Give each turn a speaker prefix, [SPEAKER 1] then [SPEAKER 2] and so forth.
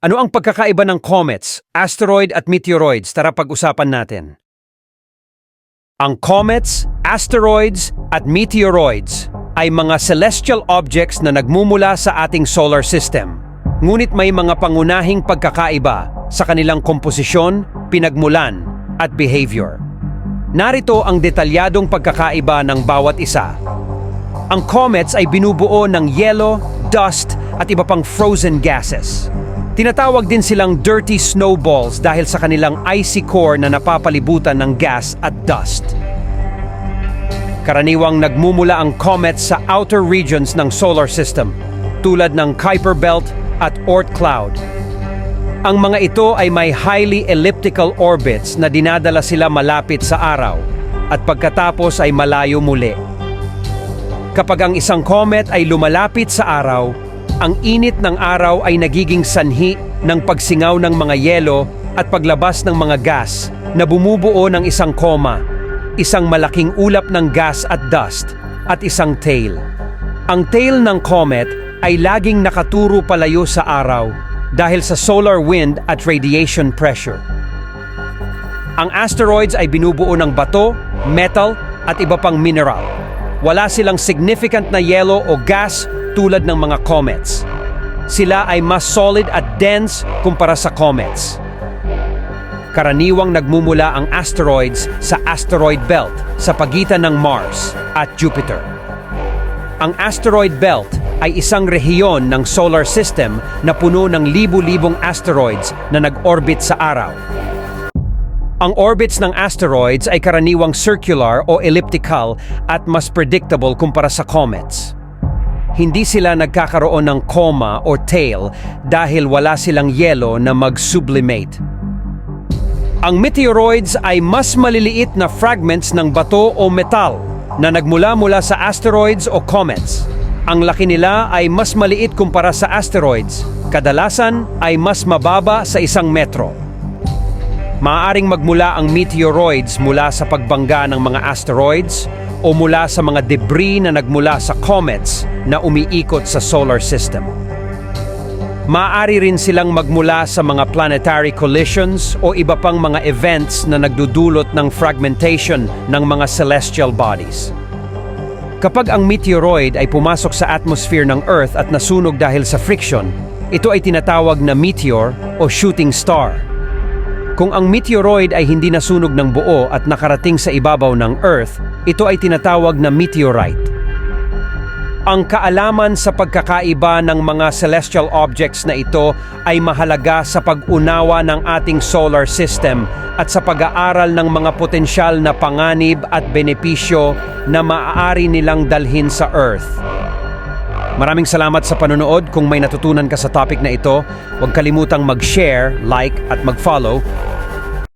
[SPEAKER 1] Ano ang pagkakaiba ng comets, asteroid at meteoroids? Tara pag-usapan natin. Ang comets, asteroids at meteoroids ay mga celestial objects na nagmumula sa ating solar system. Ngunit may mga pangunahing pagkakaiba sa kanilang komposisyon, pinagmulan at behavior. Narito ang detalyadong pagkakaiba ng bawat isa. Ang comets ay binubuo ng yelo, dust at iba pang frozen gases. Tinatawag din silang dirty snowballs dahil sa kanilang icy core na napapalibutan ng gas at dust. Karaniwang nagmumula ang comets sa outer regions ng solar system, tulad ng Kuiper Belt at Oort cloud. Ang mga ito ay may highly elliptical orbits na dinadala sila malapit sa araw at pagkatapos ay malayo muli. Kapag ang isang comet ay lumalapit sa araw, ang init ng araw ay nagiging sanhi ng pagsingaw ng mga yelo at paglabas ng mga gas na bumubuo ng isang coma, isang malaking ulap ng gas at dust, at isang tail. Ang tail ng comet ay laging nakaturo palayo sa araw dahil sa solar wind at radiation pressure. Ang asteroids ay binubuo ng bato, metal at iba pang mineral. Wala silang significant na yelo o gas tulad ng mga comets. Sila ay mas solid at dense kumpara sa comets. Karaniwang nagmumula ang asteroids sa asteroid belt sa pagitan ng Mars at Jupiter. Ang asteroid belt ay isang rehiyon ng solar system na puno ng libu-libong asteroids na nag-orbit sa araw. Ang orbits ng asteroids ay karaniwang circular o elliptical at mas predictable kumpara sa comets. Hindi sila nagkakaroon ng coma o tail dahil wala silang yelo na mag-sublimate. Ang meteoroids ay mas maliliit na fragments ng bato o metal na nagmula-mula sa asteroids o comets. Ang laki nila ay mas maliit kumpara sa asteroids, kadalasan ay mas mababa sa 1 metro. Maaaring magmula ang meteoroids mula sa pagbangga ng mga asteroids o mula sa mga debris na nagmula sa comets na umiikot sa solar system. Maaari rin silang magmula sa mga planetary collisions o iba pang mga events na nagdudulot ng fragmentation ng mga celestial bodies. Kapag ang meteoroid ay pumasok sa atmosphere ng Earth at nasunog dahil sa friction, ito ay tinatawag na meteor o shooting star. Kung ang meteoroid ay hindi nasunog ng buo at nakarating sa ibabaw ng Earth, ito ay tinatawag na meteorite. Ang kaalaman sa pagkakaiba ng mga celestial objects na ito ay mahalaga sa pag-unawa ng ating solar system at sa pag-aaral ng mga potensyal na panganib at benepisyo na maaari nilang dalhin sa Earth. Maraming salamat sa panonood. Kung may natutunan ka sa topic na ito, huwag kalimutang mag-share, like at mag-follow